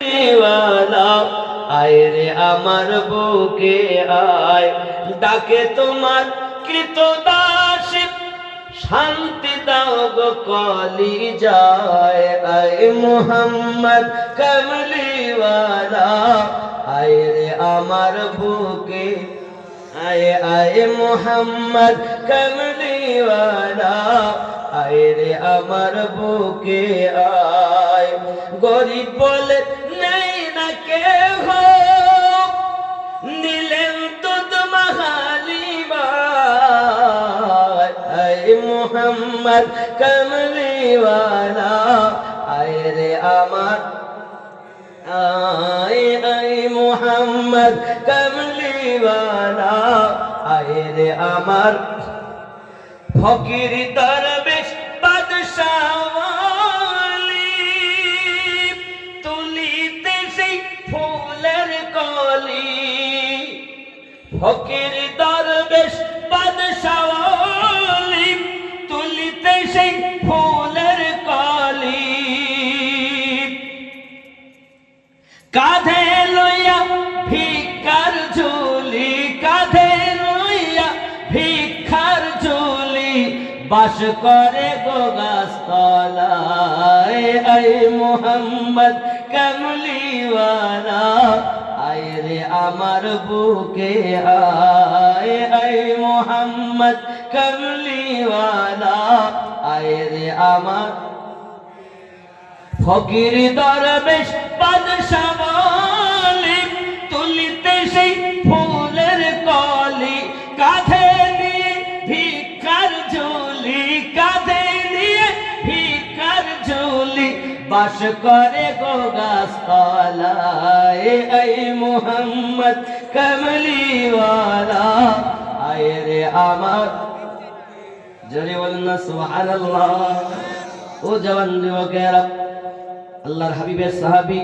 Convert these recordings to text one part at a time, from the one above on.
দিওয়ানা আয় রে আমার বুকে আয়, ডাকে তোমার কৃতদাস শান্তি দাও গো কলিজায়। আয় মুহাম্মদ কমলিওয়ালা আয় রে আমার বুকে আয়, আয় মুহাম্মদ কমলিওয়ালা আয় রে আমার বুকে আয়। গরিব বলে নেই না কেহ, নিলেন দুধ মাহালিবা আয় মুহাম্মদ কমলিওয়ালা আয় রে আমার আয়, আয় মুহাম্মদ কমলিওয়ালা আয় রে আমার। ফকির দরবেশ বাদশাওয়ালি তুলিতে সেই ফুলের কলি, ফকির দরবেশ বাদশাওয়ালি তুলিতে সেই ফুলের কলি, কাঁধে লইয়া ভিক্ষার ঝুলি, কাঁধে লইয়া ভিক্ষার ঝুলি বাস করে গো গাছতলায়। আয় মুহাম্মদ কমলিওয়ালা আয় রে আমার বুকে আয়, আয় মুহাম্মদ কমলিওয়ালা আয় রে আমার। ফকির দরবেশ বাদশাওয়ালি তুলিতে সেই ফুলের কলি, কাঁধে নিয়ে ভিক্ষার ঝুলি, কাঁধে নিয়ে ভিক্ষার ঝুলি বাস করে গো গাছতলায়। আয় মুহাম্মদ কমলিওয়ালা আয় রে আমার। জোরে বলেন না সুবহানাল্লাহ। ও জওয়ান যুবকেরা, আল্লাহর হাবিবের সাহাবী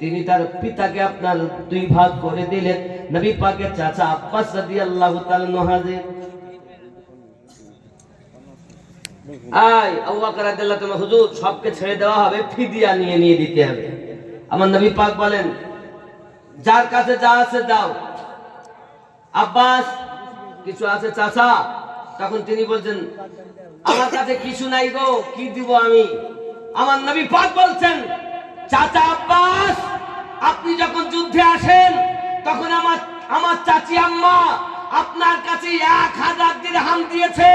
তিনি তার পিতাকে আপনার দুই ভাগ করে দিলেন। নবী পাকের চাচা আব্বাস রাদিয়াল্লাহু তাআলা হাজির। আয় আবু বকর রাদিয়াল্লাহু তাআলা, হুজুর সবকে ছেড়ে দেওয়া হবে, ফিদিয়া নিয়ে দিতে হবে। আমার নবী পাক বলেন যার কাছে যা আছে দাও। আব্বাস কিছু আছে চাচা? তখন তিনি বলছেন আমার কাছে কিছু নাই গো, কি দিব আমি? আমার নবী পাক বলছেন চাচা আব্বাস আপনি যখন যুদ্ধে আসেন তখন আমার চাচি আম্মা আপনার কাছে 1000 দিরহাম দিয়েছে,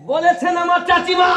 বলেছেন আমার চাচিমা